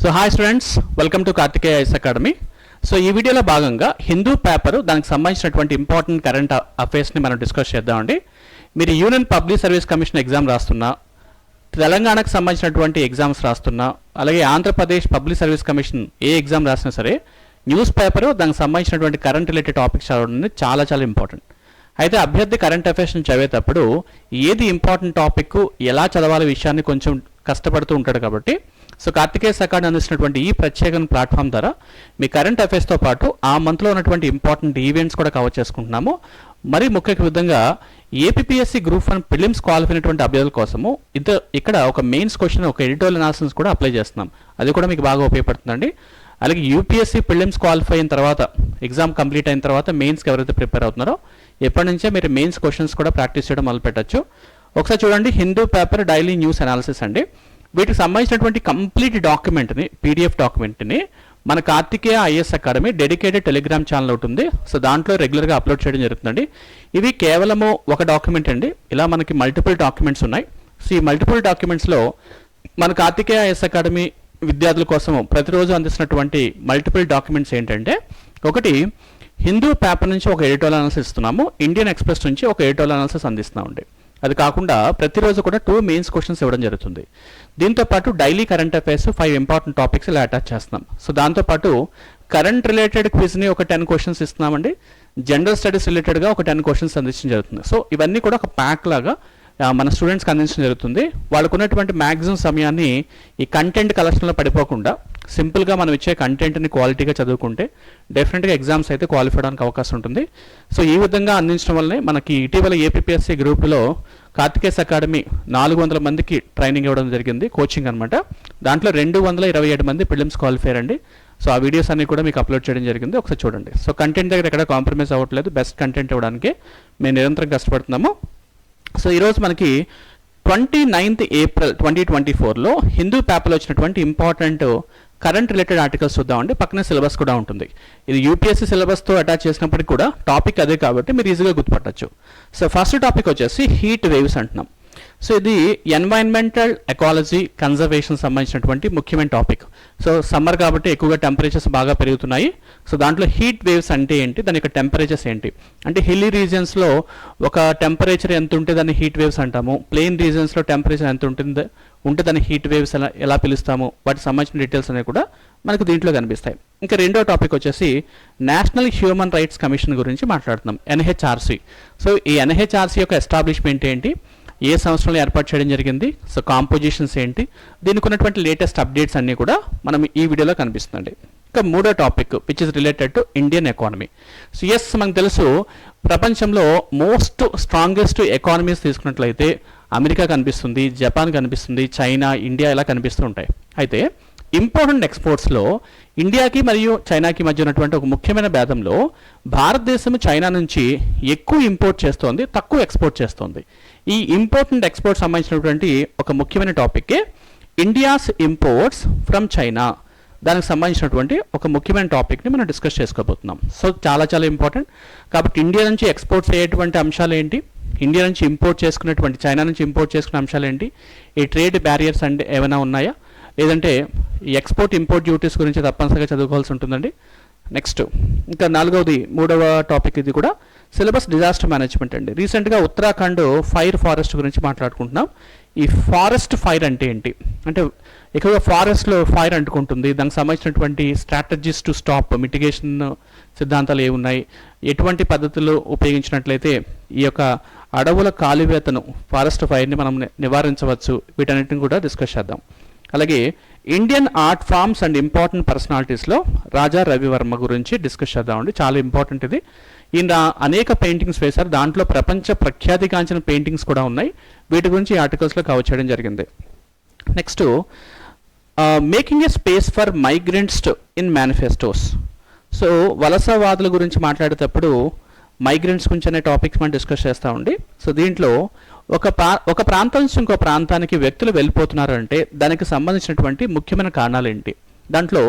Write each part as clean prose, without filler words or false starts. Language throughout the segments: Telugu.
So hi students, welcome to Karthikeya IAS academy. So ఈ వీడియోలో భాగంగా హిందూ పేపర్ దానికి సంబంధించినటువంటి ఇంపార్టెంట్ కరెంట్ అఫైర్స్ని మనం డిస్కస్ చేద్దామండి. మీరు union public service commission exam రాస్తున్నా, తెలంగాణకు సంబంధించినటువంటి ఎగ్జామ్స్ రాస్తున్నా, అలాగే ఆంధ్రప్రదేశ్ పబ్లిక్ సర్వీస్ కమిషన్ ఏ ఎగ్జామ్ రాసినా సరే న్యూస్ పేపర్ దానికి సంబంధించినటువంటి కరెంట్ రిలేటెడ్ టాపిక్స్ చదవడం చాలా చాలా ఇంపార్టెంట్. అయితే అభ్యర్థి కరెంట్ అఫైర్స్ని చదివేటప్పుడు ఏది ఇంపార్టెంట్ టాపిక్ ఎలా చదవాలి విషయాన్ని కొంచెం కష్టపడుతూ ఉంటాడు. కాబట్టి సో కార్తికేయ అకాడమీ అందిస్తున్నటువంటి ఈ ప్రత్యేక ప్లాట్ఫామ్ ద్వారా మీ కరెంట్ అఫైర్స్తో పాటు ఆ మంత్లో ఉన్నటువంటి ఇంపార్టెంట్ ఈవెంట్స్ కూడా కవర్ చేసుకుంటున్నాము. మరి ముఖ్య విధంగా ఏపీఎస్సీ గ్రూప్ 1 ప్రిలిమ్స్ క్వాలిఫై అయినటువంటి అభ్యర్థుల కోసము ఇక్కడ ఒక మెయిన్స్ క్వశ్చన్, ఒక ఎడిటోరియల్ అనాలిసిస్ కూడా అప్లై చేస్తున్నాం. అది కూడా మీకు బాగా ఉపయోగపడుతుందండి. అలాగే యూపీఎస్సీ ప్రిలిమ్స్ క్వాలిఫై అయిన తర్వాత, ఎగ్జామ్ కంప్లీట్ అయిన తర్వాత మెయిన్స్కి ఎవరైతే ప్రిపేర్ అవుతున్నారో ఎప్పటి నుంచే మీరు మెయిన్స్ క్వశ్చన్స్ కూడా ప్రాక్టీస్ చేయడం మొదలు పెట్టచ్చు. ఒకసారి చూడండి, Hindu paper daily news analysis అండి. వీటికి సంబంధించినటువంటి కంప్లీట్ డాక్యుమెంట్ని, పీడిఎఫ్ డాక్యుమెంట్ని మన Karthikeya IAS academy dedicated telegram channel ఉంటుంది. సో దాంట్లో రెగ్యులర్గా అప్లోడ్ చేయడం జరుగుతుందండి. ఇవి కేవలము ఒక డాక్యుమెంట్ అండి. ఇలా మనకి మల్టిపుల్ డాక్యుమెంట్స్ ఉన్నాయి. సో ఈ మల్టిపుల్ డాక్యుమెంట్స్లో మన కార్తికేయ ఐఎస్ అకాడమీ విద్యార్థుల కోసం ప్రతిరోజు అందిస్తున్నటువంటి మల్టిపుల్ డాక్యుమెంట్స్ ఏంటంటే, ఒకటి హిందూ పేపర్ నుంచి ఒక ఎడిటోరియల్ అనాలిసిస్ ఇస్తున్నాము, ఇండియన్ ఎక్స్ప్రెస్ నుంచి ఒక ఎడిటోరియల్ అనాలిసిస్ అందిస్తున్నామండి. అది కాకుండా ప్రతిరోజు కూడా 2 మెయిన్స్ క్వశ్చన్స్ ఇవ్వడం జరుగుతుంది. దీంతోపాటు daily current affairs 5 important topics ఇలా అటాచ్ చేస్తున్నాం. సో దాంతోపాటు కరెంట్ రిలేటెడ్ క్విజ్ని ఒక 10 క్వశ్చన్స్ ఇస్తున్నామండి. జనరల్ స్టడీస్ రిలేటెడ్గా ఒక 10 క్వశ్చన్స్ అందించడం జరుగుతుంది. సో ఇవన్నీ కూడా ఒక ప్యాక్ లాగా మన స్టూడెంట్స్కి అందించడం జరుగుతుంది. వాళ్ళకు ఉన్నటువంటి మ్యాక్సిమం సమయాన్ని ఈ కంటెంట్ కలెక్షన్లో పడిపోకుండా సింపుల్గా మనం ఇచ్చే కంటెంట్ని క్వాలిటీగా చదువుకుంటే డెఫినెట్గా ఎగ్జామ్స్ అయితే క్వాలిఫై అవడానికి అవకాశం ఉంటుంది. సో ఈ విధంగా అందించడం వల్లనే మనకి ఇటీవల ఏపీఎస్సీ గ్రూప్లో కార్తికేయ అకాడమీ 400 మందికి ట్రైనింగ్ ఇవ్వడం జరిగింది, కోచింగ్ అనమాట. దాంట్లో 227 మంది ప్రిలిమ్స్ క్వాలిఫైర్ అండి. సో ఆ వీడియోస్ అన్ని కూడా మీకు అప్లోడ్ చేయడం జరిగింది, ఒకసారి చూడండి. సో కంటెంట్ దగ్గర ఎక్కడ కాంప్రమైజ్ అవ్వట్లేదు, బెస్ట్ కంటెంట్ ఇవ్వడానికి మేము నిరంతరం కష్టపడుతున్నాము. సో ఈరోజు మనకి 29th ఏప్రిల్ 2024లో హిందూ పేపర్లో వచ్చినటువంటి ఇంపార్టెంట్ కరెంట్ రిలేటెడ్ ఆర్టికల్స్ చూద్దామండి. పక్కన సిలబస్ కూడా ఉంటుంది. ఇది యూపీఎస్సీ సిలబస్తో అటాచ్ చేసినప్పటికీ కూడా టాపిక్ అదే కాబట్టి మీరు ఈజీగా గుర్తుపట్టచ్చు. సో ఫస్ట్ టాపిక్ వచ్చేసి హీట్ వేవ్స్ అంటున్నాం. సో ఇది ఎన్వైరన్మెంటల్ ఎకాలజీ కన్జర్వేషన్ సంబంధించినటువంటి ముఖ్యమైన టాపిక్. సో సమ్మర్ కాబట్టి ఎక్కువగా టెంపరేచర్స్ బాగా పెరుగుతున్నాయి. సో దాంట్లో హీట్ వేవ్స్ అంటే ఏంటి, దాని యొక్క టెంపరేచర్స్ ఏంటి, అంటే హిల్లీ రీజియన్స్లో ఒక టెంపరేచర్ ఎంత ఉంటే దాన్ని హీట్ వేవ్స్ అంటాము, ప్లెయిన్ రీజియన్స్లో టెంపరేచర్ ఎంత ఉంటే దాన్ని హీట్ వేవ్స్ ఎలా పిలుస్తాము, వాటికి సంబంధించిన డీటెయిల్స్ అనేవి కూడా మనకు దీంట్లో కనిపిస్తాయి. ఇంకా రెండో టాపిక్ వచ్చేసి నేషనల్ హ్యూమన్ రైట్స్ కమిషన్ గురించి మాట్లాడుతున్నాం, ఎన్హెచ్ఆర్సీ. సో ఈ ఎన్హెచ్ఆర్సీ యొక్క ఎస్టాబ్లిష్మెంట్ ఏంటి, ఏ సంవత్సరంలో ఏర్పాటు చేయడం జరిగింది, సో కాంపోజిషన్స్ ఏంటి, దీనికి ఉన్నటువంటి లేటెస్ట్ అప్డేట్స్ అన్నీ కూడా మనం ఈ వీడియోలో కనిపిస్తుంది. ఇంకా మూడో topic which is related to Indian economy. So yes, మనకు తెలుసు ప్రపంచంలో మోస్ట్ స్ట్రాంగెస్ట్ ఎకానమీస్ తీసుకున్నట్లయితే అమెరికా కనిపిస్తుంది, జపాన్ కనిపిస్తుంది, చైనా, ఇండియా ఇలా కనిపిస్తూ ఉంటాయి. అయితే ఇంపార్టెంట్ ఎక్స్పోర్ట్స్లో ఇండియాకి మరియు చైనాకి మధ్య ఉన్నటువంటి ఒక ముఖ్యమైన భేదంలో భారతదేశం చైనా నుంచి ఎక్కువ ఇంపోర్ట్ చేస్తోంది, తక్కువ ఎక్స్పోర్ట్ చేస్తోంది. ఈ ఇంపార్టెంట్ ఎక్స్పోర్ట్ సంబంధించినటువంటి ఒక ముఖ్యమైన టాపిక్కే ఇండియాస్ ఇంపోర్ట్స్ ఫ్రమ్ చైనా. దానికి సంబంధించినటువంటి ఒక ముఖ్యమైన టాపిక్ని మనం డిస్కస్ చేసుకోబోతున్నాం. సో చాలా చాలా ఇంపార్టెంట్. కాబట్టి ఇండియా నుంచి ఎక్స్పోర్ట్స్ అయ్యేటువంటి అంశాలు ఏంటి, ఇండియా నుంచి ఇంపోర్ట్ చేసుకునేటువంటి, చైనా నుంచి ఇంపోర్ట్ చేసుకునే అంశాలు ఏంటి, ఈ ట్రేడ్ బ్యారియర్స్ అంటే ఏమైనా ఉన్నాయా, లేదంటే ఎక్స్పోర్ట్ ఇంపోర్ట్ డ్యూటీస్ గురించి తప్పనిసరిగా చదువుకోవాల్సి ఉంటుందండి. నెక్స్ట్ ఇంకా మూడవ టాపిక్ ఇది కూడా సిలబస్ డిజాస్టర్ మేనేజ్మెంట్ అండి. రీసెంట్గా ఉత్తరాఖండ్ ఫారెస్ట్ గురించి మాట్లాడుకుంటున్నాం. ఈ ఫారెస్ట్ ఫైర్ అంటే ఏంటి, అంటే ఎక్కువగా ఫారెస్ట్లో ఫైర్ అంటుకుంటుంది, దానికి సంబంధించినటువంటి స్ట్రాటజీస్ టు స్టాప్, మిటిగేషన్ సిద్ధాంతాలు ఏమున్నాయి, ఎటువంటి పద్ధతులు ఉపయోగించినట్లయితే ఈ యొక్క అడవుల కాలువేతను, ఫారెస్ట్ ఫైర్ని మనం నివారించవచ్చు, వీటన్నిటిని కూడా డిస్కస్ చేద్దాం. అలాగే Indian art forms and important పర్సనాలిటీస్లో రాజా రవివర్మ గురించి డిస్కస్ చేద్దామండి. చాలా ఇంపార్టెంట్ ఇది. ఈయన అనేక పెయింటింగ్స్ వేశారు, దాంట్లో ప్రపంచ ప్రఖ్యాతిగాంచిన పెయింటింగ్స్ కూడా ఉన్నాయి. వీటి గురించి ఈ ఆర్టికల్స్లో కవర్ చేయడం జరిగింది. Next making a space for migrants in manifestos. So వలసవాదుల గురించి మాట్లాడేటప్పుడు మైగ్రెంట్స్ గురించి అనే టాపిక్స్ మనం డిస్కస్ చేస్తామండి. సో దీంట్లో ఒక ప్రాంతం నుంచి ఇంకో ప్రాంతానికి వ్యక్తులు వెళ్ళిపోతున్నారు అంటే దానికి సంబంధించినటువంటి ముఖ్యమైన కారణాలు ఏంటి, దాంట్లో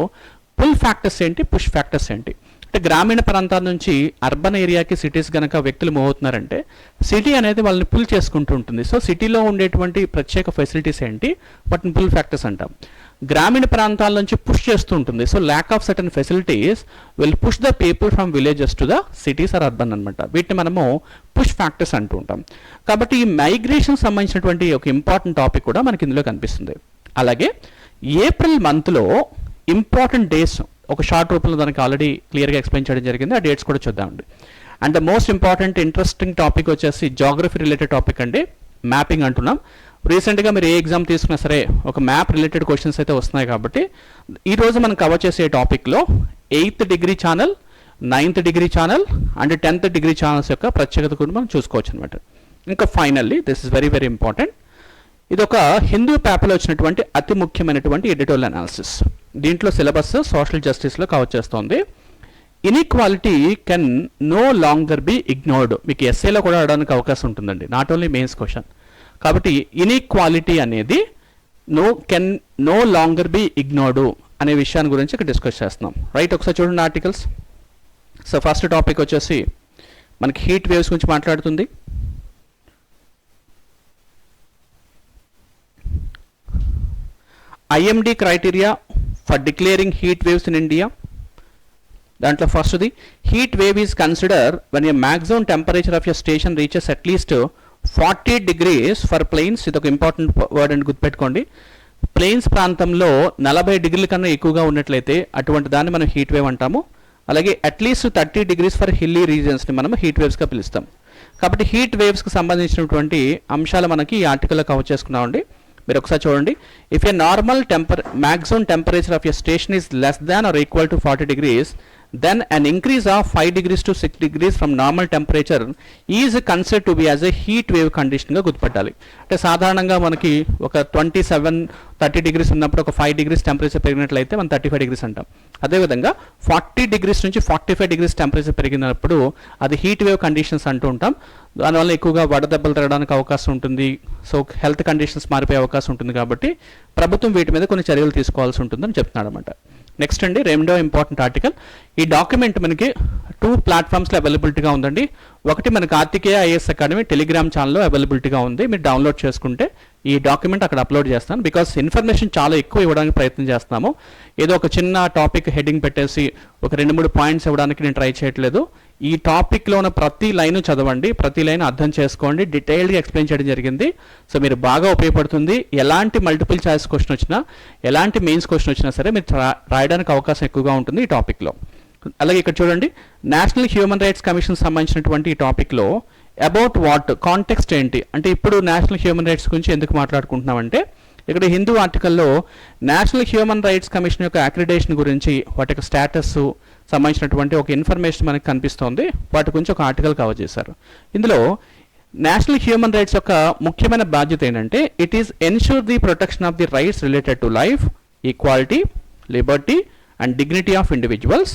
పుల్ ఫ్యాక్టర్స్ ఏంటి, పుష్ ఫ్యాక్టర్స్ ఏంటి. అంటే గ్రామీణ ప్రాంతాల నుంచి అర్బన్ ఏరియాకి సిటీస్ కనుక వ్యక్తులు మూవ్ అవుతున్నారంటే సిటీ అనేది వాళ్ళని పుల్ చేసుకుంటూ ఉంటుంది. సో సిటీలో ఉండేటువంటి ప్రత్యేక ఫెసిలిటీస్ ఏంటి, వాటిని పుల్ ఫ్యాక్టర్స్ అంటాం. గ్రామీణ ప్రాంతాల నుంచి పుష్ చేస్తూ ఉంటుంది. So lack of certain facilities will push the people from villages to the cities or urban అనమాట. వీటిని మనము పుష్ ఫ్యాక్టర్స్ అంటూ ఉంటాం. కాబట్టి ఈ మైగ్రేషన్ సంబంధించినటువంటి ఒక ఇంపార్టెంట్ టాపిక్ కూడా మనకి ఇందులో కనిపిస్తుంది. అలాగే ఏప్రిల్ మంత్లో ఇంపార్టెంట్ డేస్ ఒక షార్ట్ రూపంలో దానికి ఆల్రెడీ క్లియర్గా ఎక్స్ప్లెయిన్ చేయడం జరిగింది. ఆ డేట్స్ కూడా చూద్దామండి. And the most important interesting topic వచ్చేసి జాగ్రఫీ రిలేటెడ్ టాపిక్ అండి, మ్యాపింగ్ అంటున్నాం. రీసెంట్గా మీరు ఏ ఎగ్జామ్ తీసుకున్నా సరే ఒక మ్యాప్ రిలేటెడ్ క్వశ్చన్స్ అయితే వస్తున్నాయి. కాబట్టి ఈరోజు మనం కవర్ చేసే టాపిక్లో 8th degree channel, 9th degree channel and 10th degree channels యొక్క ప్రత్యేకత కూడా మనం చూసుకోవచ్చు అనమాట. ఇంకా finally this is very very important, ఇది ఒక హిందూ పేపర్లో వచ్చినటువంటి అతి ముఖ్యమైనటువంటి ఎడిటోరియల్ అనాలిసిస్. దీంట్లో సిలబస్ సోషల్ జస్టిస్లో కవర్ చేస్తోంది. Inequality can no longer be ignored. మీకు ఎస్ఏలో కూడా అడగడానికి అవకాశం ఉంటుందండి, నాట్ ఓన్లీ మెయిన్స్ క్వశ్చన్. కాబట్టి ఇన్ఈక్వాలిటీ అనేది can no longer be ignored అనే విషయాన్ని గురించి ఇక్కడ డిస్కస్ చేస్తున్నాం. రైట్, ఒకసారి చూడండి ఆర్టికల్స్. సో ఫస్ట్ టాపిక్ వచ్చేసి మనకి హీట్ వేవ్స్ గురించి మాట్లాడుతుంది. IMD criteria for declaring heat waves in India. దాంట్లో ఫస్ట్ది, heat wave is consider when a maximum temperature of your station reaches at least 40 degrees for plains. ఇది ఒక ఇంపార్టెంట్ వర్డ్ అని గుర్తుపెట్టుకోండి. ప్లెయిన్స్ ప్రాంతంలో 40 డిగ్రీల కన్నా ఎక్కువగా ఉన్నట్లయితే అటువంటి దాన్ని మనం హీట్ వేవ్ అంటాము. అలాగే అట్లీస్ట్ 30 degrees ఫర్ హిల్లీ రీజియన్స్ని మనం హీట్ వేవ్స్గా పిలుస్తాం. కాబట్టి హీట్ వేవ్స్కి సంబంధించినటువంటి అంశాలు మనకి ఈ ఆర్టికల్లో కవర్ చేసుకున్నామండి. మీరు ఒకసారి చూడండి. If A normal maximum temperature of your station is less than or equal to 40 degrees, then an increase of 5 degrees to 6 degrees from normal temperature is considered to be as a heat wave condition గా గుర్తుపట్టాలి. అంటే సాధారణంగా మనకి ఒక 27-30 degrees ఉన్నప్పుడు ఒక 5 degrees టెంపరేచర్ పెరిగినట్లయితే మనం 35 degrees అంటాం. అదేవిధంగా 40 degrees నుంచి 45 degrees టెంపరేచర్ పెరిగినప్పుడు అది హీట్ వేవ్ కండిషన్స్ అంటూ ఉంటాం. దానివల్ల ఎక్కువగా వడదెబ్బలు తగ్గడానికి అవకాశం ఉంటుంది. సో హెల్త్ కండిషన్స్ మారిపోయే అవకాశం ఉంటుంది. కాబట్టి ప్రభుత్వం వీటి మీద కొన్ని చర్యలు తీసుకోవాల్సి ఉంటుందని చెప్తున్నాడు అనమాట. నెక్స్ట్ అండి, రెండో ఇంపార్టెంట్ ఆర్టికల్. ఈ డాక్యుమెంట్ మనకి 2 ప్లాట్ఫామ్స్లో అవైలబిలిటీగా ఉందండి. ఒకటి మన కార్తికేయ ఐఏఎస్ అకాడమీ టెలిగ్రామ్ ఛానల్లో అవైలబిలిటీగా ఉంది. మీరు డౌన్లోడ్ చేసుకుంటే ఈ డాక్యుమెంట్ అక్కడ అప్లోడ్ చేస్తాను. బికాస్ ఇన్ఫర్మేషన్ చాలా ఎక్కువ ఇవ్వడానికి ప్రయత్నం చేస్తున్నాము. ఏదో ఒక చిన్న టాపిక్ హెడ్డింగ్ పెట్టేసి ఒక 2-3 పాయింట్స్ ఇవ్వడానికి నేను ట్రై చేయట్లేదు. ఈ టాపిక్లో ఉన్న ప్రతి లైన్ చదవండి, ప్రతి లైన్ అర్థం చేసుకోండి, డీటెయిల్డ్గా ఎక్స్ప్లెయిన్ చేయడం జరిగింది. సో మీరు బాగా ఉపయోగపడుతుంది. ఎలాంటి మల్టిపుల్ చాయిస్ క్వశ్చన్ వచ్చినా, ఎలాంటి మెయిన్స్ క్వశ్చన్ వచ్చినా సరే మీరు రాయడానికి అవకాశం ఎక్కువగా ఉంటుంది ఈ టాపిక్లో. అలాగే ఇక్కడ చూడండి, నేషనల్ హ్యూమన్ రైట్స్ కమిషన్ సంబంధించినటువంటి ఈ టాపిక్లో అబౌట్ వాట్, కాంటెక్స్ట్ ఏంటి, అంటే ఇప్పుడు నేషనల్ హ్యూమన్ రైట్స్ గురించి ఎందుకు మాట్లాడుకుంటున్నామంటే ఇక్కడ హిందూ ఆర్టికల్లో నేషనల్ హ్యూమన్ రైట్స్ కమిషన్ యొక్క అక్రిడేషన్ గురించి, వాటి యొక్క స్టేటస్ సంబంధించినటువంటి ఒక ఇన్ఫర్మేషన్ మనకి కనిపిస్తోంది. వాటి గురించి ఒక ఆర్టికల్ కవర్ చేశారు. ఇందులో నేషనల్ హ్యూమన్ రైట్స్ యొక్క ముఖ్యమైన బాధ్యత ఏంటంటే it is ensure the protection of the rights related to life, equality, liberty and dignity of individuals,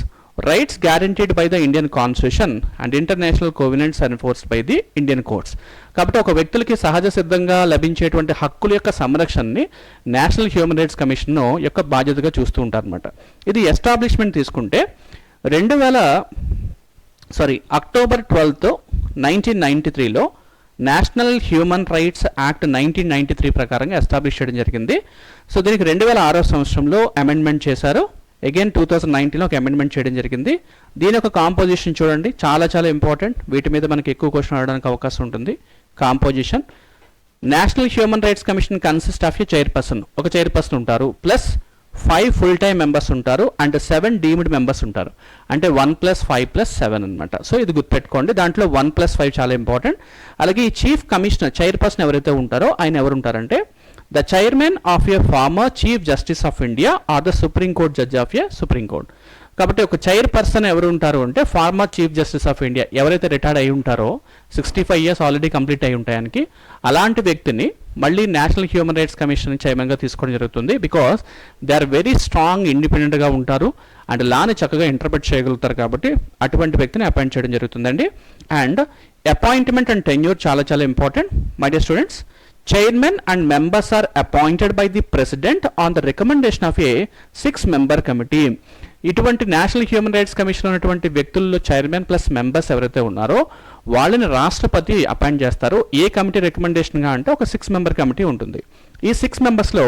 rights guaranteed by the Indian constitution and international covenants enforced by the Indian courts. కాబట్టి ఒక వ్యక్తులకి సహజ సిద్ధంగా లభించేటువంటి హక్కుల యొక్క సంరక్షణని నేషనల్ హ్యూమన్ రైట్స్ కమిషన్ యొక్క బాధ్యతగా చూస్తూ ఉంటారన్నమాట. ఇది ఎస్టాబ్లిష్మెంట్ తీసుకుంటే అక్టోబర్ 12, 1993లో నేషనల్ హ్యూమన్ రైట్స్ యాక్ట్ 1993 ప్రకారంగా ఎస్టాబ్లిష్ చేయడం జరిగింది. సో దీనికి 2006 సంవత్సరంలో అమెండ్మెంట్ చేశారు. అగైన్ 2019లో ఒక అమెండ్మెంట్ చేయడం జరిగింది. దీని యొక్క కాంపోజిషన్ చూడండి, చాలా చాలా ఇంపార్టెంట్. వీటి మీద మనకి ఎక్కువ క్వశ్చన్ అడగడానికి అవకాశం ఉంటుంది. Composition, national human rights commission consist of A chairperson, ఒక చైర్పర్సన్ ఉంటారు, ప్లస్ 5 ఫుల్ టైమ్ మెంబర్స్ ఉంటారు అండ్ 7 డీమ్డ్ మెంబర్స్ ఉంటారు. అంటే 1 + 5 + 7 అనమాట. సో ఇది గుర్తుపెట్టుకోండి. దాంట్లో 1 + 5 చాలా ఇంపార్టెంట్. అలాగే ఈ చీఫ్ కమిషనర్, చైర్పర్సన్ ఎవరైతే ఉంటారో ఆయన ఎవరు ఉంటారంటే the chairman of a former chief justice of India or the supreme court judge of a supreme court. కాబట్టి ఒక చైర్పర్సన్ ఎవరు ఉంటారు అంటే former chief justice of India, ఎవరైతే రిటైర్డ్ అయి ఉంటారో 65 years ఆల్రెడీ కంప్లీట్ అయి ఉంటాయానికి, అలాంటి వ్యక్తిని మళ్ళీ నేషనల్ హ్యూమన్ రైట్స్ కమిషన్ చైర్మన్గా తీసుకోవడం జరుగుతుంది. Because they are very strong, ఇండిపెండెంట్గా ఉంటారు అండ్ లాని చక్కగా ఇంటర్ప్రెట్ చేయగలుగుతారు. కాబట్టి అటువంటి వ్యక్తిని అపాయింట్ చేయడం జరుగుతుందండి. అండ్ అపాయింట్మెంట్ అండ్ టెన్యూర్ చాలా చాలా important my dear students. Chairman and members are appointed by the President on the recommendation of a 6-member committee. ఇటువంటి నేషనల్ హ్యూమన్ రైట్స్ కమిషన్ ఉన్నటువంటి వ్యక్తుల్లో చైర్మన్ ప్లస్ మెంబర్స్ ఎవరైతే ఉన్నారో వాళ్ళని రాష్ట్రపతి అపాయింట్ చేస్తారు. ఏ కమిటీ రికమెండేషన్గా అంటే ఒక 6 మెంబర్ కమిటీ ఉంటుంది. ఈ 6 మెంబర్స్లో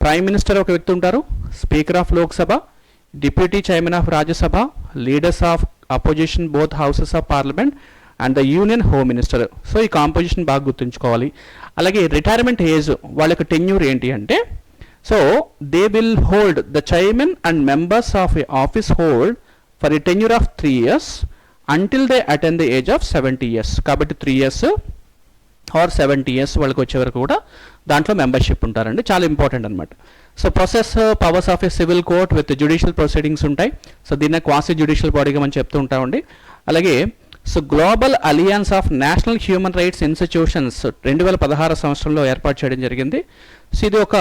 ప్రైమ్ మినిస్టర్ ఒక వ్యక్తి ఉంటారు, speaker of Lok Sabha, deputy chairman of Rajya Sabha, leaders of opposition both houses of parliament and the union home minister. So ఈ కాంపోజిషన్ బాగా గుర్తుంచుకోవాలి. అలాగే రిటైర్మెంట్ ఏజ్ వాళ్ళకి టెన్యూర్ ఏంటి అంటే, so they will hold the chairman and members of A office hold for a tenure of 3 years until they attend the age of 70 years. కాబట్టి 3 years ఆర్ 70 years వాళ్ళకి వచ్చే వరకు కూడా దాంట్లో మెంబర్షిప్ ఉంటారండి. చాలా ఇంపార్టెంట్ అనమాట. So process powers of a civil court with judicial proceedings ఉంటాయి. సో దీన్ని క్వాసీ జ్యుడిషియల్ బాడీగా మనం చెప్తూ ఉంటామండి. అలాగే so global alliance of national human rights institutions 2016 సంవత్సరంలో ఏర్పాటు చేయడం జరిగింది. సో ఇది ఒక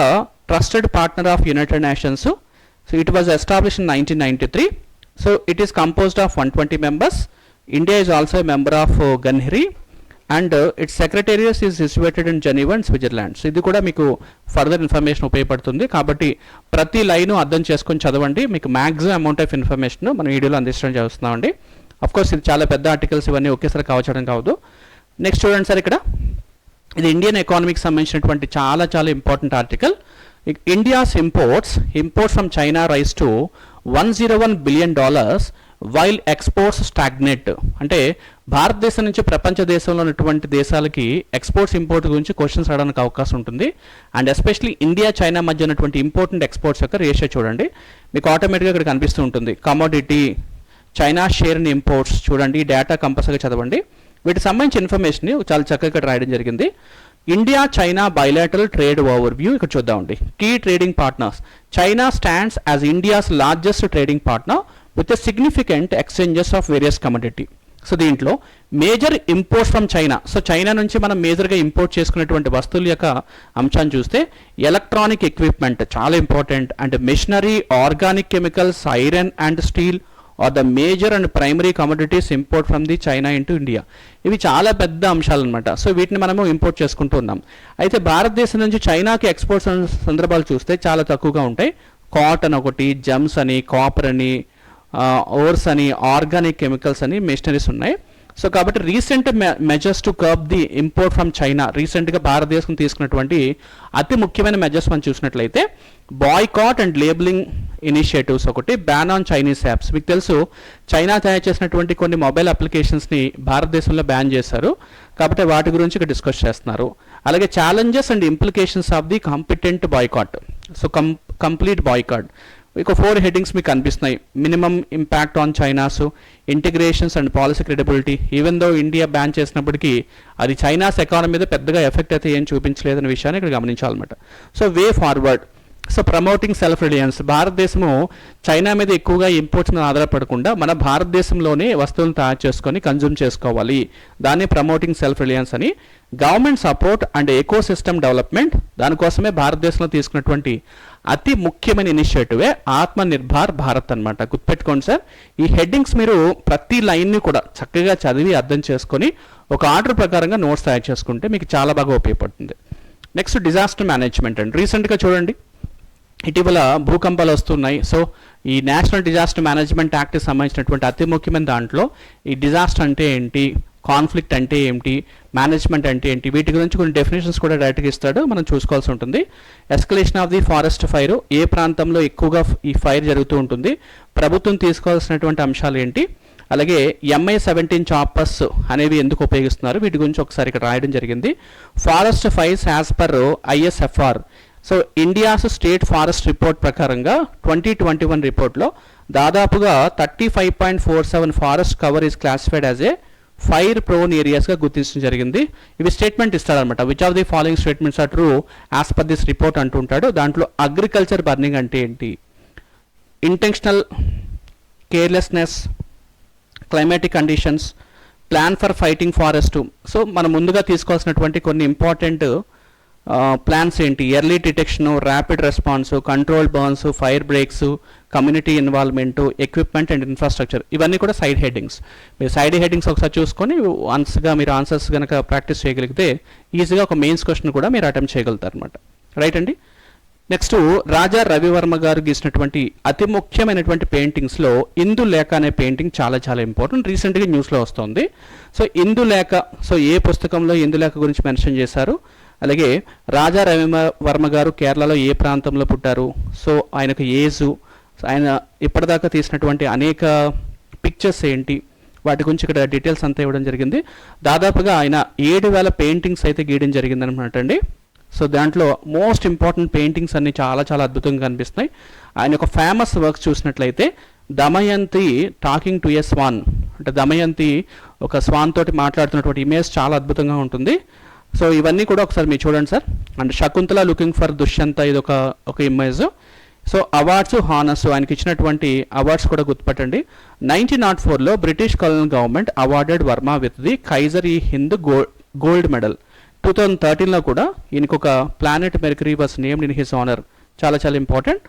trusted partner of United Nations. So it was establish in 1993. So it is composed of 120 members. India is also a member of GNHRI and its secretariat is situated in Geneva and Switzerland. So ఇది కూడా మీకు ఫర్దర్ ఇన్ఫర్మేషన్ ఉపయోగపడుతుంది. కాబట్టి ప్రతి లైను అర్థం చేసుకొని చదవండి. మీకు మ్యాక్సిమం అమౌంట్ ఆఫ్ ఇన్ఫర్మేషన్ మనం వీడియోలో అందించడం చేస్తున్నామండి. అఫ్ కోర్స్ ఇది చాలా పెద్ద ఆర్టికల్స్, ఇవన్నీ ఒకేసారి కావచ్చడం కావద్దు. నెక్స్ట్ చూడండి సార్, ఇక్కడ ఇది ఇండియన్ ఎకానమీకి సంబంధించినటువంటి చాలా చాలా important article. India's imports from China rise to $101 billion while exports stagnate. అంటే భారతదేశం నుంచి ప్రపంచ దేశంలో ఉన్నటువంటి దేశాలకి ఎక్స్పోర్ట్స్ ఇంపోర్ట్ గురించి క్వశ్చన్స్ రావడానికి అవకాశం ఉంటుంది. అండ్ ఎస్పెషలీ ఇండియా చైనా మధ్య ఉన్నటువంటి ఇంపోర్టెంట్ ఎక్స్పోర్ట్స్ యొక్క రేషియో చూడండి, మీకు ఆటోమేటిక్గా ఇక్కడ కనిపిస్తూ ఉంటుంది. Commodity China share in imports చూడండి, డేటా కంపల్సరీగా చదవండి. వీటికి సంబంధించిన ఇన్ఫర్మేషన్ చాలా చక్కగా ఇక్కడ రాయడం జరిగింది. India China bilateral trade overview ఇక్కడ చూద్దామండి. Key trading partners, China stands as India's largest trading partner with a significant exchanges of various commodity. So దీంట్లో major imports from China, so China నుంచి మనం మేజర్గా ఇంపోర్ట్ చేసుకున్నటువంటి వస్తువుల యొక్క అంశాన్ని చూస్తే ఎలక్ట్రానిక్ ఎక్విప్మెంట్ చాలా important, and machinery, organic chemicals, iron and steel are the major and primary commodities import from the China into India. ఇవి చాలా పెద్ద అంశాలు అనమాట. సో వీటిని మనము ఇంపోర్ట్ చేసుకుంటూ ఉన్నాం. అయితే భారతదేశం నుంచి చైనాకి ఎక్స్పోర్ట్స్ సందర్భాలు చూస్తే చాలా తక్కువగా ఉంటాయి. కాటన్ ఒకటి, జమ్స్ అని, కాపర్ అని, ఓర్స్ అని, ఆర్గానిక్ కెమికల్స్ అని, మెషినరీస్ ఉన్నాయి. సో కాబట్టి recent measures to curb the import from China, రీసెంట్గా భారతదేశం తీసుకున్నటువంటి అతి ముఖ్యమైన మెజర్స్ మనం చూసినట్లయితే బాయ్కాట్ అండ్ లేబులింగ్ ఇనిషియేటివ్స్ ఒకటి, బ్యాన్ ఆన్ చైనీస్ యాప్స్. మీకు తెలుసు చైనా తయారు చేసినటువంటి కొన్ని మొబైల్ అప్లికేషన్స్ని భారతదేశంలో బ్యాన్ చేశారు, కాబట్టి వాటి గురించి ఇక్కడ డిస్కస్ చేస్తున్నారు. అలాగే challenges and implications of the competent boycott, so complete boycott. ఇక 4 హెడ్డింగ్స్ మీకు కనిపిస్తున్నాయి. Minimum impact on China's, integrations and policy credibility. Even though India ban చేసినప్పటికీ అది చైనాస్ ఎకానమీ మీద పెద్దగా ఎఫెక్ట్ అయితే ఏం చూపించలేదనే విషయాన్ని ఇక్కడ గమనించాలన్నమాట. So way forward, so promoting self reliance. భారతదేశము చైనా మీద ఎక్కువగా ఇంపోర్ట్స్ మీద ఆధారపడకుండా మన భారతదేశంలోనే వస్తువులను తయారు చేసుకొని కన్జ్యూమ్ చేసుకోవాలి, దాన్ని ప్రమోటింగ్ సెల్ఫ్ రిలయన్స్ అని. Government support and eco system development, దానికోసమే భారతదేశంలో తీసుకున్నటువంటి అతి ముఖ్యమైన ఇనిషియేటివే ఆత్మ నిర్భర్ భారత్ అనమాట. గుర్తుపెట్టుకోండి సార్, ఈ హెడ్డింగ్స్ మీరు ప్రతి లైన్ని కూడా చక్కగా చదివి అర్థం చేసుకొని ఒక ఆర్డర్ ప్రకారంగా నోట్స్ తయారు చేసుకుంటే మీకు చాలా బాగా ఉపయోగపడుతుంది. నెక్స్ట్ డిజాస్టర్ మేనేజ్మెంట్ అండి. రీసెంట్గా చూడండి ఇటీవల భూకంపాలు వస్తున్నాయి. సో ఈ నేషనల్ డిజాస్టర్ మేనేజ్మెంట్ యాక్ట్కి సంబంధించినటువంటి అతి ముఖ్యమైన దాంట్లో ఈ డిజాస్టర్ అంటే ఏంటి, కాన్ఫ్లిక్ట్ అంటే ఏంటి, మేనేజ్మెంట్ అంటే ఏంటి, వీటి గురించి కొన్ని డెఫినేషన్స్ కూడా డైరెక్ట్గా ఇస్తాడు, మనం చూసుకోవాల్సి ఉంటుంది. Escalation of the forest fire, ఏ ప్రాంతంలో ఎక్కువగా ఈ ఫైర్ జరుగుతూ ఉంటుంది, ప్రభుత్వం తీసుకోవాల్సినటువంటి అంశాలు ఏంటి, అలాగే MI-17 చాపర్స్ అనేవి ఎందుకు ఉపయోగిస్తున్నారు, వీటి గురించి ఒకసారి ఇక్కడ రాయడం జరిగింది. Forest fires as per ISFR, so India's state forest report ప్రకారంగా 2021 రిపోర్ట్లో దాదాపుగా 35.47 forest cover is classified as a fire prone ఏరియాస్గా గుర్తించడం జరిగింది. ఇవి స్టేట్మెంట్ ఇస్తారనమాట. Which of the following statements are true as per this report అంటుంటాడు. దాంట్లో అగ్రికల్చర్ బర్నింగ్ అంటే ఏంటి, intentional carelessness, climatic conditions, plan for fighting forest. So మనం ముందుగా తీసుకోవాల్సినటువంటి కొన్ని ఇంపార్టెంట్ ప్లాన్స్ ఏంటి, early detection, rapid response, control burns, fire breaks, community involvement, equipment and infrastructure. ఇవన్నీ కూడా సైడ్ హెడ్డింగ్స్. మీరు సైడ్ హెడ్డింగ్స్ ఒకసారి చూసుకొని వన్స్గా మీరు ఆన్సర్స్ కనుక ప్రాక్టీస్ చేయగలిగితే ఈజీగా ఒక మెయిన్స్ క్వశ్చన్ కూడా మీరు అటెంప్ట్ చేయగలుగుతారు అనమాట. రైట్ అండి. నెక్స్ట్ రాజా రవివర్మ గారు గీసినటువంటి అతి ముఖ్యమైనటువంటి పెయింటింగ్స్లో ఇందులేఖ అనే పెయింటింగ్ చాలా చాలా ఇంపార్టెంట్. రీసెంట్గా న్యూస్లో వస్తుంది. సో ఇందులేఖ, సో ఏ పుస్తకంలో ఇందులేఖ గురించి మెన్షన్ చేశారు, అలాగే రాజా రవివర్మ గారు కేరళలో ఏ ప్రాంతంలో పుట్టారు, సో ఆయనకు ఏజు, ఆయన ఇప్పటిదాకా తీసినటువంటి అనేక పిక్చర్స్ ఏంటి, వాటి గురించి ఇక్కడ డీటెయిల్స్ అంతా ఇవ్వడం జరిగింది. దాదాపుగా ఆయన 7,000 పెయింటింగ్స్ అయితే గీయడం జరిగింది అనమాట అండి. సో దాంట్లో మోస్ట్ ఇంపార్టెంట్ పెయింటింగ్స్ అన్ని చాలా చాలా అద్భుతంగా కనిపిస్తున్నాయి. ఆయన ఒక ఫేమస్ వర్క్స్ చూసినట్లయితే Damayanti talking to a swan, అంటే దమయంతి ఒక స్వాన్ తోటి మాట్లాడుతున్నటువంటి ఇమేజ్ చాలా అద్భుతంగా ఉంటుంది. సో ఇవన్నీ కూడా ఒకసారి మీరు చూడండి sir. And Shakuntala looking for Dushyanta, ఇది ఒక ఇమేజ్. సో అవార్డ్స్, హానర్స్, ఆయనకి ఇచ్చినటువంటి అవార్డ్స్ కూడా గుర్తుపట్టండి. 1904లో British colony government awarded Varma with the Kaiser i Hind gold medal. 2013లో కూడా ఈయనకు ఒక planet Mercury was named in his honour, చాలా చాలా ఇంపార్టెంట్.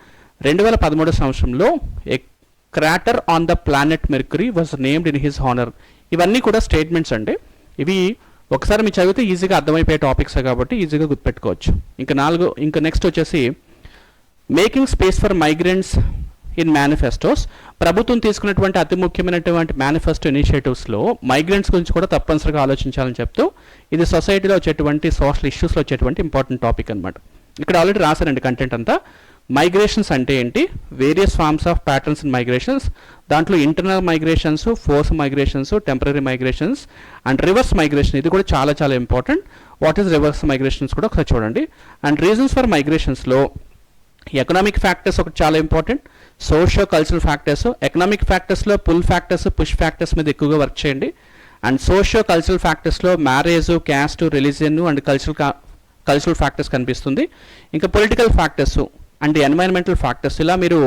2013 సంవత్సరంలో a crater on the planet Mercury was named in his honour. ఇవన్నీ కూడా స్టేట్మెంట్స్ అండి. ఇవి ఒకసారి మీరు చదివితే ఈజీగా అర్థమైపోయే టాపిక్స్ కాబట్టి ఈజీగా గుర్తుపెట్టుకోవచ్చు. ఇంకా నెక్స్ట్ వచ్చేసి making space for migrants in manifestos. ప్రభుత్వం తీసుకున్నటువంటి అతి ముఖ్యమైనటువంటి మేనిఫెస్టో ఇనిషియేటివ్స్లో మైగ్రెంట్స్ గురించి కూడా తప్పనిసరిగా ఆలోచించాలని చెప్తూ, ఇది సొసైటీలో వచ్చేటువంటి సోషల్ ఇష్యూస్లో వచ్చేటువంటి ఇంపార్టెంట్ టాపిక్ అనమాట. ఇక్కడ ఆల్రెడీ రాశారండి కంటెంట్ అంతా. మైగ్రేషన్స్ అంటే ఏంటి, various forms of patterns in migrations, దాంట్లో internal migrations, force migrations, temporary migrations and reverse migration, ఇది కూడా చాలా చాలా important. What is reverse migrations కూడా ఒకసారి చూడండి. అండ్ రీజన్స్ ఫర్ మైగ్రేషన్స్లో ఎకనామిక్ ఫ్యాక్టర్స్ ఒకటి చాలా important, socio cultural factors. Economic ఫ్యాక్టర్స్లో పుల్ ఫ్యాక్టర్స్, పుష్ ఫ్యాక్టర్స్ మీద ఎక్కువగా వర్క్ చేయండి. అండ్ సోషియో కల్చరల్ ఫ్యాక్టర్స్లో marriage, caste, religion and cultural factors కనిపిస్తుంది. ఇంకా political factors and environmental factors. ఇలా మీరు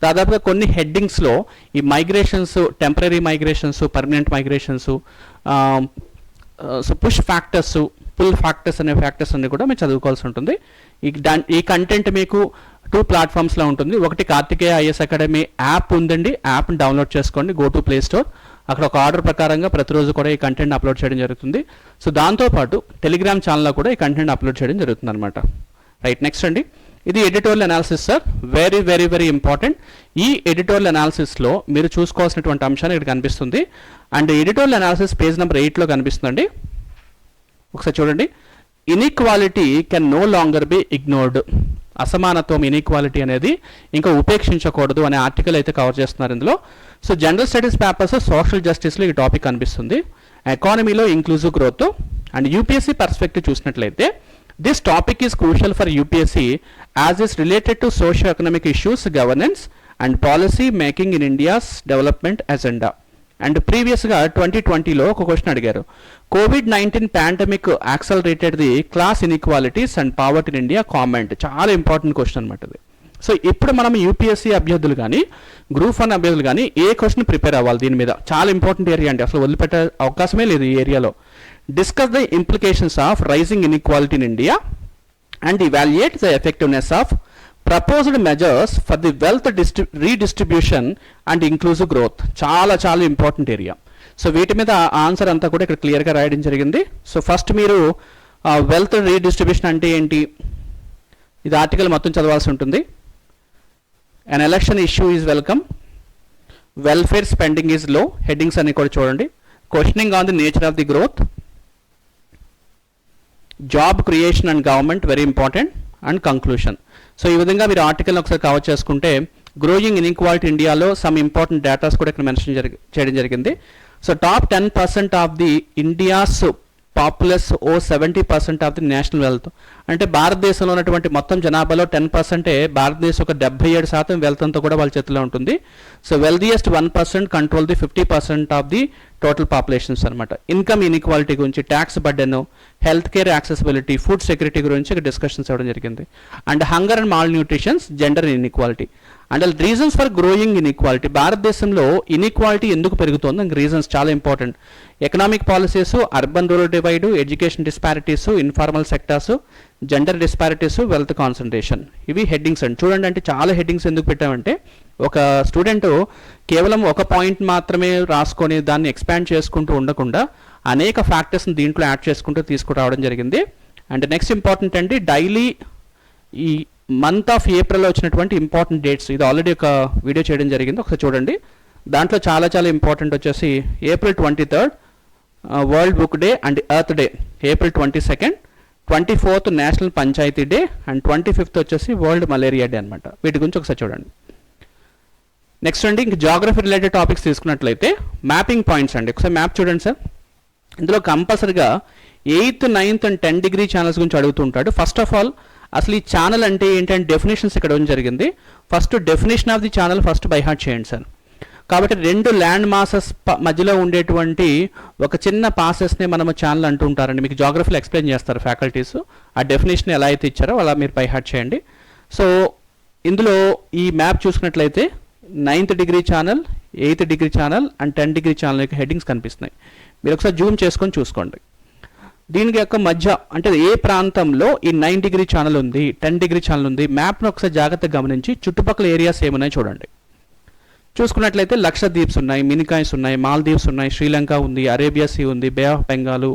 దాదాపుగా కొన్ని హెడ్డింగ్స్లో ఈ migrations, temporary migrations, permanent migrations, so push factors, pull factors అనే ఫ్యాక్టర్స్ అన్ని కూడా మీరు చదువుకోవాల్సి ఉంటుంది. ఈ కంటెంట్ మీకు 2 ప్లాట్ఫామ్స్లో ఉంటుంది. ఒకటి కార్తికేయ ఐఎస్ అకాడమీ యాప్ ఉందండి, యాప్ని డౌన్లోడ్ చేసుకోండి, గో టు ప్లే స్టోర్. అక్కడ ఒక ఆర్డర్ ప్రకారంగా ప్రతిరోజు కూడా ఈ కంటెంట్ అప్లోడ్ చేయడం జరుగుతుంది. సో దాంతోపాటు టెలిగ్రామ్ ఛానల్లో కూడా ఈ కంటెంట్ అప్లోడ్ చేయడం జరుగుతుంది అనమాట. రైట్, నెక్స్ట్ అండి, ఇది editorial analysis sir. Very very very important. ఈ ఎడిటోరియల్ అనాలిసిస్లో మీరు చూసుకోవాల్సినటువంటి అంశాన్ని ఇక్కడ కనిపిస్తుంది. And editorial analysis page number 8లో కనిపిస్తుందండి. ఒకసారి చూడండి. Inequality can no longer be ignored. అసమానత్వం, ఇన్ఈక్వాలిటీ అనేది ఇంకా ఉపేక్షించకూడదు అనే ఆర్టికల్ అయితే కవర్ చేస్తున్నారు ఇందులో. So general studies papers, social జస్టిస్లో ఈ టాపిక్ కనిపిస్తుంది. ఎకానమీలో inclusive growth. And UPSC perspective చూసినట్లయితే this topic is crucial for UPSC as is related to socio economic issues, governance and policy making in India's development agenda. And ప్రీవియస్గా 2020లో ఒక క్వశ్చన్ అడిగారు, COVID-19 pandemic accelerated the class inequalities and poverty in India, comment. చాలా ఇంపార్టెంట్ క్వశ్చన్ అనమాట ఇది. సో ఇప్పుడు మనం యూపీఎస్సీ అభ్యర్థులు కానీ, గ్రూప్ 1 అభ్యర్థులు కానీ ఏ క్వశ్చన్ ప్రిపేర్ అవ్వాలి దీని మీద, చాలా ఇంపార్టెంట్ ఏరియా అండి, అసలు వదిలిపెట్టే అవకాశమే లేదు ఈ ఏరియాలో. Discuss the implications of rising inequality in India and evaluate the effectiveness of proposed measures for the wealth redistribution and inclusive growth. చాలా చాలా ఇంపార్టెంట్ ఏరియా. సో వీటి మీద ఆన్సర్ అంతా కూడా ఇక్కడ క్లియర్గా రాయడం జరిగింది. సో ఫస్ట్ మీరు వెల్త్ రీడిస్ట్రిబ్యూషన్ అంటే ఏంటి, ఇది ఆర్టికల్ మొత్తం చదవాల్సి ఉంటుంది. An election issue is welcome, welfare spending is low, headings అన్ని కూడా చూడండి. Questioning on the nature of the growth, job creation and government very important, and conclusion. So ఈ విధంగా మీరు ఆర్టికల్ని ఒకసారి కవర్ చేసుకుంటే గ్రోయింగ్ ఇన్ఈక్వాలిటీ ఇండియాలో సమ్ ఇంపార్టెంట్ డేటాస్ కూడా ఇక్కడ మెన్షన్ చేయడం జరిగింది. So top 10% of the India's populous oh 70% of the national wealth. అంటే భారతదేశంలో ఉన్నటువంటి మొత్తం జనాభాలో 10% భారతదేశం ఒక 77% వెల్త్ అంతా కూడా వాళ్ళ చేతిలో ఉంటుంది. So wealthiest 1% control the 50% of the total populations అనమాట. ఇన్కమ్ ఇన్ఈక్వాలిటీ గురించి, tax burden, health care accessibility, food security గురించి డిస్కషన్స్ ఇవ్వడం జరిగింది. And hunger and mall nutritions, gender inequality. And reasons for growing inequality, భారతదేశంలో ఇన్ఈక్వాలిటీ ఎందుకు పెరుగుతుంది, రీజన్స్ చాలా important. Economic policies, urban rural divide, education disparities, informal sectors, gender disparities, wealth concentration. ఇవి హెడ్డింగ్స్ అండి. చూడండి, అంటే చాలా హెడ్డింగ్స్ ఎందుకు పెట్టామంటే ఒక స్టూడెంట్ కేవలం ఒక పాయింట్ మాత్రమే రాసుకొని దాన్ని ఎక్స్పాండ్ చేసుకుంటూ ఉండకుండా అనేక ఫ్యాక్టర్స్ని దీంట్లో యాడ్ చేసుకుంటూ తీసుకురావడం జరిగింది. అండ్ నెక్స్ట్ ఇంపార్టెంట్ అండి, డైలీ ఈ మంత్ ఆఫ్ ఏప్రిల్లో వచ్చినటువంటి ఇంపార్టెంట్ డేట్స్, ఇది ఆల్రెడీ ఒక వీడియో చేయడం జరిగింది, ఒకసారి చూడండి. దాంట్లో చాలా చాలా ఇంపార్టెంట్ వచ్చేసి April 23rd world book day and earth day, April 22nd, 24th national Panchayati day and 25th వచ్చేసి వరల్డ్ మలేరియా డే అనమాట. వీటి గురించి ఒకసారి చూడండి. నెక్స్ట్ అండి, ఇంక జాగ్రఫీ రిలేటెడ్ టాపిక్స్ తీసుకున్నట్లయితే మ్యాపింగ్ పాయింట్స్ అండి. ఒకసారి మ్యాప్ చూడండి సార్. ఇందులో కంపల్సరిగా 8th, 9th and 10 degree channels గురించి అడుగుతుంటాడు. ఫస్ట్ ఆఫ్ ఆల్ అసలు ఈ ఛానల్ అంటే ఏంటంటే డెఫినేషన్స్ ఇక్కడ ఇవ్వడం జరిగింది. First definition of the channel first by heart చేయండి సార్. కాబట్టి 2 ల్యాండ్ మాసెస్ మధ్యలో ఉండేటువంటి ఒక చిన్న పాసెస్ని మనము ఛానల్ అంటూ ఉంటారండి. మీకు జాగ్రఫీలో ఎక్స్ప్లెయిన్ చేస్తారు ఫ్యాకల్టీస్. ఆ డెఫినేషన్ ఎలా అయితే ఇచ్చారో అలా మీరు బై హార్ట్ చేయండి. సో ఇందులో ఈ మ్యాప్ చూసుకున్నట్లయితే 9th degree channel, 8th degree channel and 10 degree channel యొక్క హెడ్డింగ్స్ కనిపిస్తున్నాయి. మీరు ఒకసారి జూమ్ చేసుకొని చూసుకోండి. దీనికి యొక్క మధ్య అంటే ఏ ప్రాంతంలో ఈ 9 డిగ్రీ ఛానల్ ఉంది, 10 డిగ్రీ ఛానల్ ఉంది, మ్యాప్ను ఒకసారి జాగ్రత్తగా గమనించి చుట్టుపక్కల ఏరియాస్ ఏమున్నాయి చూడండి. చూసుకున్నట్లయితే లక్షద్వీప్స్ ఉన్నాయి, మినికాయ్స్ ఉన్నాయి, మాల్దీవ్స్ ఉన్నాయి, శ్రీలంక ఉంది, అరేబియా సీ ఉంది, bay of Bengal,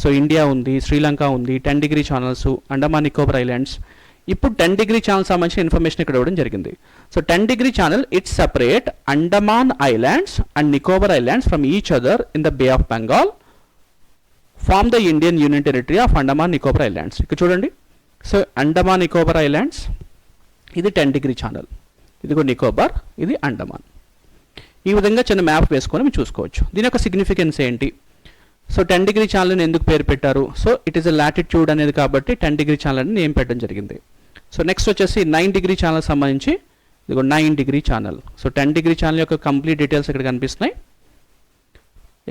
so India ఉంది, శ్రీలంక ఉంది, 10 degree channels, Andaman Nicobar islands. ఇప్పుడు 10 డిగ్రీ ఛానల్ సంబంధించిన ఇన్ఫర్మేషన్ ఇక్కడ ఇవ్వడం జరిగింది. So 10 degree channel it's separate Andaman islands and Nicobar islands from each other in the bay of Bengal, form the Indian union territory of Andaman Nicobar islands. ఇక్కడ చూడండి. సో అండమాన్ నికోబార్ ఐలాండ్స్, ఇది 10 డిగ్రీ ఛానల్, ఇదిగో నికోబార్, ఇది అండమాన్. ఈ విధంగా చిన్న మ్యాప్ వేసుకొని మీరు చూసుకోవచ్చు. దీని యొక్క సిగ్నిఫికెన్స్ ఏంటి? సో 10 డిగ్రీ ఛానల్ని ఎందుకు పేరు పెట్టారు? So it is a latitude అనేది కాబట్టి 10 డిగ్రీ ఛానల్ అని నేమ్ పెట్టడం జరిగింది. సో నెక్స్ట్ వచ్చేసి 9 డిగ్రీ ఛానల్ సంబంధించి ఇదిగో 9 degree channel. So 10 degree channel యొక్క కంప్లీట్ డీటెయిల్స్ ఇక్కడ కనిపిస్తున్నాయి.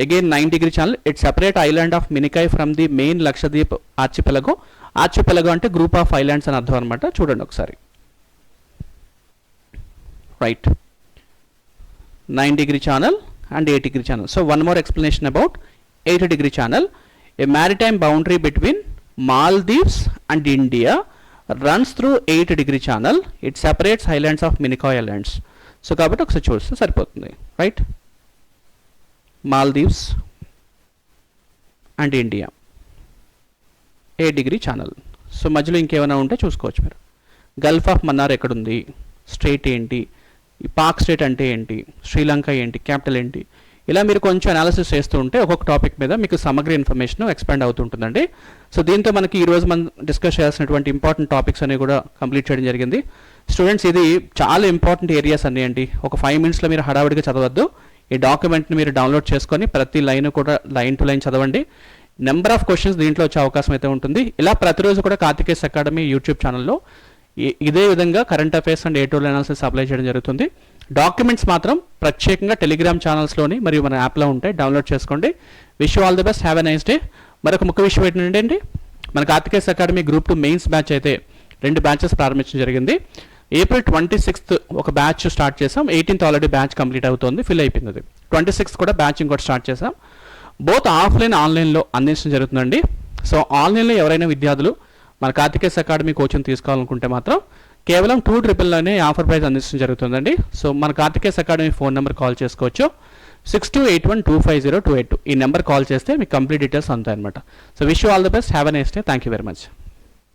Again 9 degree channel it separate island of Minicoy from the main Lakshadweep archipelago. Archipelago అంటే గ్రూప్ ఆఫ్ ఐలాండ్స్ అని అర్థం అనమాట. చూడండి ఒకసారి. Right, 9 degree channel and 8 degree channel. So one more explanation about 8 degree channel. A maritime boundary between Maldives and India runs through 8 degree channel. It separates islands of Minicoy Islands. So కాబట్టి ఒకసారి చూస్తే సరిపోతుంది. Right, Maldives and India 8 degree channel. So మధ్యలో ఇంకేమైనా ఉంటే చూసుకోవచ్చు మీరు. గల్ఫ్ ఆఫ్ మన్నార్ ఎక్కడుంది, స్ట్రేట్ ఏంటి, ఈ పాక్ స్టేట్ అంటే ఏంటి, శ్రీలంక ఏంటి, క్యాపిటల్ ఏంటి, ఇలా మీరు కొంచెం అనాలిసిస్ చేస్తూ ఉంటే ఒక్కొక్క టాపిక్ మీద మీకు సమగ్ర ఇన్ఫర్మేషన్ ఎక్స్పాండ్ అవుతుంటుందండి. సో దీంతో మనకి ఈరోజు మనం డిస్కస్ చేయాల్సినటువంటి ఇంపార్టెంట్ టాపిక్స్ అనేవి కూడా కంప్లీట్ చేయడం జరిగింది. స్టూడెంట్స్, ఇది చాలా ఇంపార్టెంట్ ఏరియాస్ అన్నీ అండి. ఒక 5 minutesలో మీరు హడావిడిగా చదవద్దు. ఈ డాక్యుమెంట్ని మీరు డౌన్లోడ్ చేసుకొని ప్రతి లైన్ కూడా లైన్ టు లైన్ చదవండి. నెంబర్ ఆఫ్ క్వశ్చన్స్ దీంట్లో వచ్చే అవకాశం అయితే ఉంటుంది. ఇలా ప్రతిరోజు కూడా కార్తికేయస్ అకాడమీ యూట్యూబ్ ఛానల్లో ఇదే విధంగా current affairs and A2 analysis apply చేయడం జరుగుతుంది. డాక్యుమెంట్స్ మాత్రం ప్రత్యేకంగా టెలిగ్రామ్ ఛానల్స్లోని మరియు మన యాప్లో ఉంటాయి, డౌన్లోడ్ చేసుకోండి. Wish you all the best, have a nice day. మరొక ముఖ్య విషయం ఏంటంటే మన Karthikeyan academy group 2 mains batch అయితే 2 బ్యాచెస్ ప్రారంభించడం జరిగింది. April 26th ఒక బ్యాచ్ స్టార్ట్ చేసాం, 18th ఆల్రెడీ బ్యాచ్ కంప్లీట్ అవుతుంది, ఫిల్ అయిపోయింది. 26th కూడా బ్యాచ్ ఇంకోటి స్టార్ట్ చేసాం. బోత్ ఆఫ్లైన్ ఆన్లైన్లో అందించడం జరుగుతుందండి. సో ఆన్లైన్లో ఎవరైనా విద్యార్థులు మన కార్తికేయస్ అకాడమీ కోచింగ్ తీసుకోవాలనుకుంటే మాత్రం కేవలం 2,999 ఆఫర్ ప్రైస్ అందించడం జరుగుతుందండి. సో మన Karthikeyan academy phone number call చేసుకోవచ్చు, 6281250282. ఈ నెంబర్ కాల్ చేస్తే మీకు కంప్లీట్ డీటెయిల్స్ అందుతాయి అనమాట. So wish you all the best, have a nice day, thank you very much.